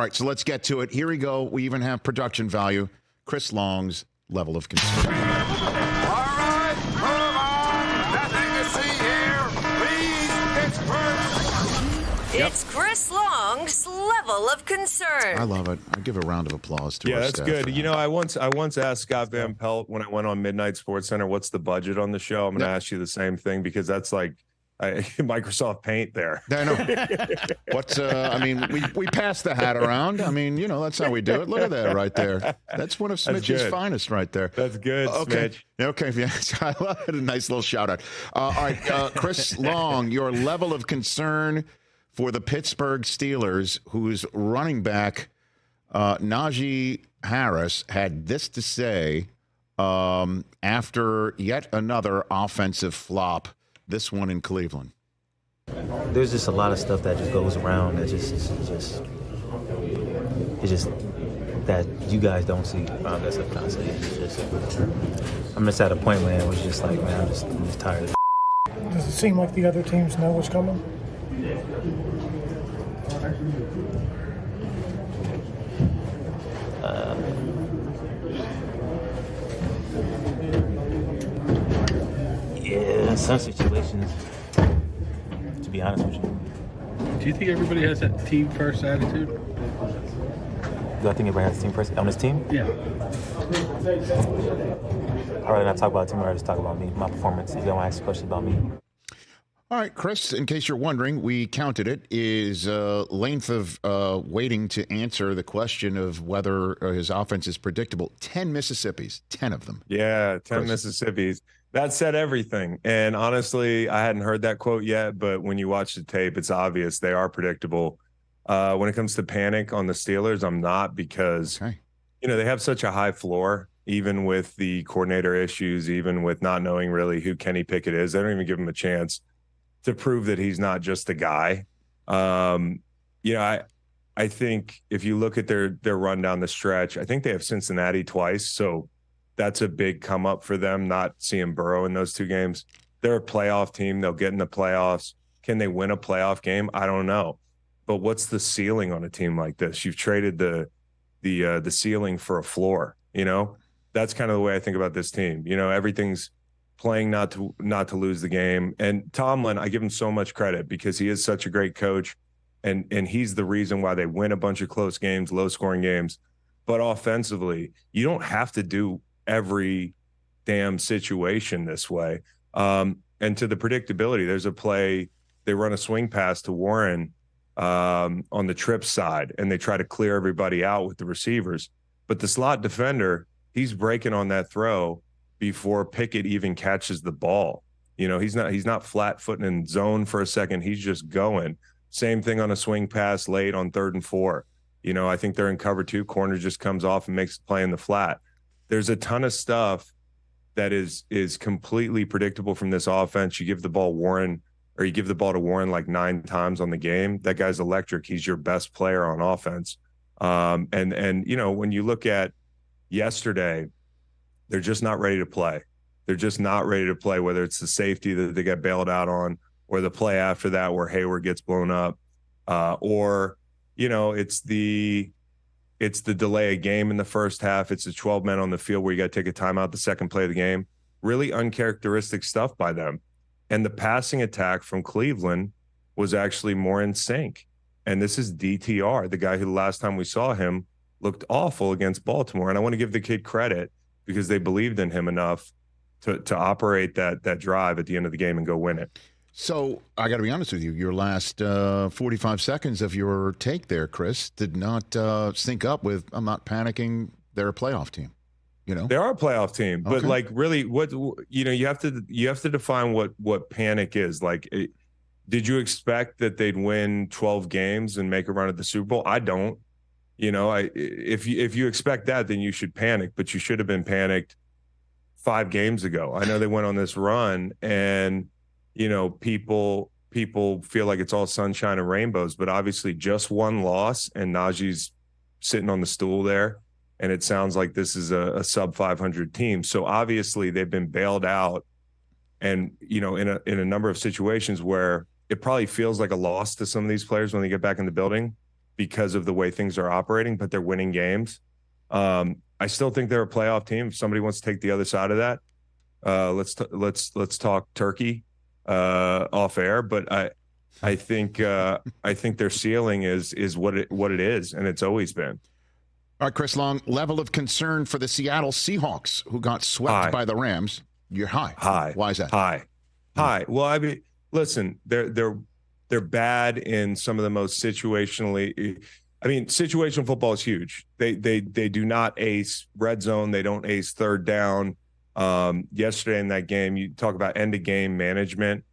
right, so let's get to it. Here we go. We even have production value. Chris Long's level of concern. All right, move on. Nothing to see here. Please, Pittsburgh. It's Chris Long's level of concern. I love it. I give a round of applause to our that's staff. good. You know, I once asked Scott Van Pelt when I went on Midnight Sports Center, what's the budget on the show? I'm going to ask you the same thing because that's like Microsoft Paint there. I know. What's I mean, we pass the hat around. I mean, you know, that's how we do it. Look at that right there. That's one of Smitch's finest right there. That's good, okay. Smitch. Okay, yes, I love it. A nice little shout out. All right, Chris Long, your level of concern for the Pittsburgh Steelers, whose running back Najee Harris had this to say after yet another offensive flop. This one in Cleveland. There's just a lot of stuff that just goes around that it's just that you guys don't see. That's what I'm trying to say. It's just, I'm just at a point where it was just like, man, I'm just tired of it. Does it seem like the other teams know what's coming? Yeah, in some situations, to be honest with you. Do you think everybody has that team first attitude? Do I think everybody has a team first on this team? Yeah. I'd rather not talk about a team, I'd rather just talk about me, my performance. If you want to ask a question about me. All right, Chris, in case you're wondering, we counted it, is length of waiting to answer the question of whether his offense is predictable. 10 Mississippis, 10 of them. Yeah, 10 Chris. Mississippis. That said everything. And honestly, I hadn't heard that quote yet, but when you watch the tape, it's obvious they are predictable. When it comes to panic on the Steelers, I'm not because, you know, they have such a high floor, even with the coordinator issues, even with not knowing really who Kenny Pickett is. They don't even give him a chance to prove that he's not just a guy. You know, I think if you look at their run down the stretch, I think they have Cincinnati twice. So that's a big come up for them, not seeing Burrow in those two games. They're a playoff team. They'll get in the playoffs. Can they win a playoff game? I don't know. But what's the ceiling on a team like this? You've traded the ceiling for a floor, you know? That's kind of the way I think about this team. You know, everything's playing not to lose the game. And Tomlin, I give him so much credit because he is such a great coach, and he's the reason why they win a bunch of close games, low-scoring games. But offensively, you don't have to do every damn situation this way. And to the predictability, there's a play, they run a swing pass to Warren on the trip side, and they try to clear everybody out with the receivers. But the slot defender, he's breaking on that throw before Pickett even catches the ball. You know, he's not flat-footing in zone for a second. He's just going. Same thing on a swing pass late on 3rd and 4. You know, I think they're in cover 2. Corner just comes off and makes the play in the flat. There's a ton of stuff that is completely predictable from this offense. You give the ball to Warren like 9 times on the game. That guy's electric. He's your best player on offense. And you know, when you look at yesterday, they're just not ready to play. They're just not ready to play, whether it's the safety that they got bailed out on or the play after that where Hayward gets blown up, or, you know, it's the delay of game in the first half. It's the 12 men on the field where you got to take a timeout the second play of the game. Really uncharacteristic stuff by them. And the passing attack from Cleveland was actually more in sync. And this is DTR, the guy who the last time we saw him looked awful against Baltimore. And I want to give the kid credit because they believed in him enough to operate that drive at the end of the game and go win it. So I got to be honest with you. Your last 45 seconds of your take there, Chris, did not sync up with "I'm not panicking." They're a playoff team. You know, they are a playoff team, but okay. like really, what you know, you have to define what panic is. Like, did you expect that they'd win 12 games and make a run at the Super Bowl? I don't. You know, if you expect that, then you should panic. But you should have been panicked 5 games ago. I know they went on this run, and you know, people feel like it's all sunshine and rainbows, but obviously just one loss, and Najee's sitting on the stool there, and it sounds like this is a sub 500 team. So obviously they've been bailed out, and you know, in a number of situations where it probably feels like a loss to some of these players when they get back in the building. because of the way things are operating, but they're winning games. I still think they're a playoff team. If somebody wants to take the other side of that, let's talk turkey off air. But I think their ceiling is what it is, and it's always been. All right, Chris Long, level of concern for the Seattle Seahawks, who got swept by the Rams. You're high. High. Why is that? High. Well, I mean, listen, they're bad in some of the most situationally. I mean, situational football is huge. They do not ace red zone. They don't ace third down. Yesterday in that game, you talk about end of game management,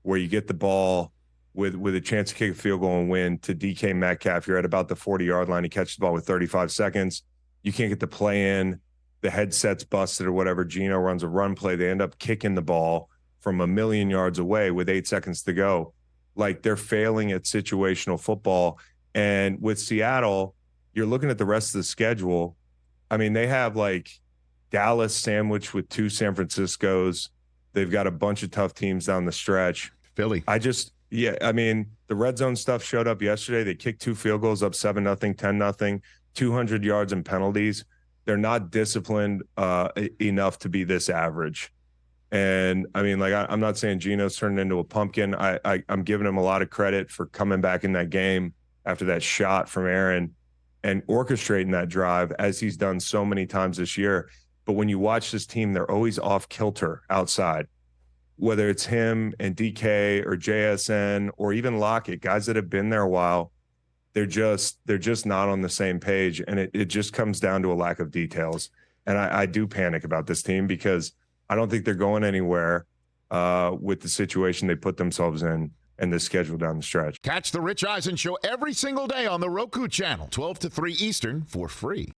where you get the ball with a chance to kick a field goal and win to DK Metcalf. You're at about the 40-yard line. He catches the ball with 35 seconds. You can't get the play in. The headset's busted or whatever. Geno runs a run play. They end up kicking the ball from a million yards away with 8 seconds to go. Like, they're failing at situational football. And with Seattle, you're looking at the rest of the schedule. I mean, they have like Dallas sandwiched with 2 San Franciscos. They've got a bunch of tough teams down the stretch. Philly. I mean, the red zone stuff showed up yesterday. They kicked 2 field goals up 7-0, 10-0, 200 yards and penalties. They're not disciplined enough to be this average. And I mean, like, I'm not saying Geno's turned into a pumpkin. I'm giving him a lot of credit for coming back in that game after that shot from Aaron and orchestrating that drive, as he's done so many times this year. But when you watch this team, they're always off kilter outside, whether it's him and DK or JSN or even Lockett, guys that have been there a while. They're just not on the same page. And it just comes down to a lack of details. And I do panic about this team because I don't think they're going anywhere with the situation they put themselves in and the schedule down the stretch. Catch the Rich Eisen Show every single day on the Roku channel, 12 to 3 Eastern, for free.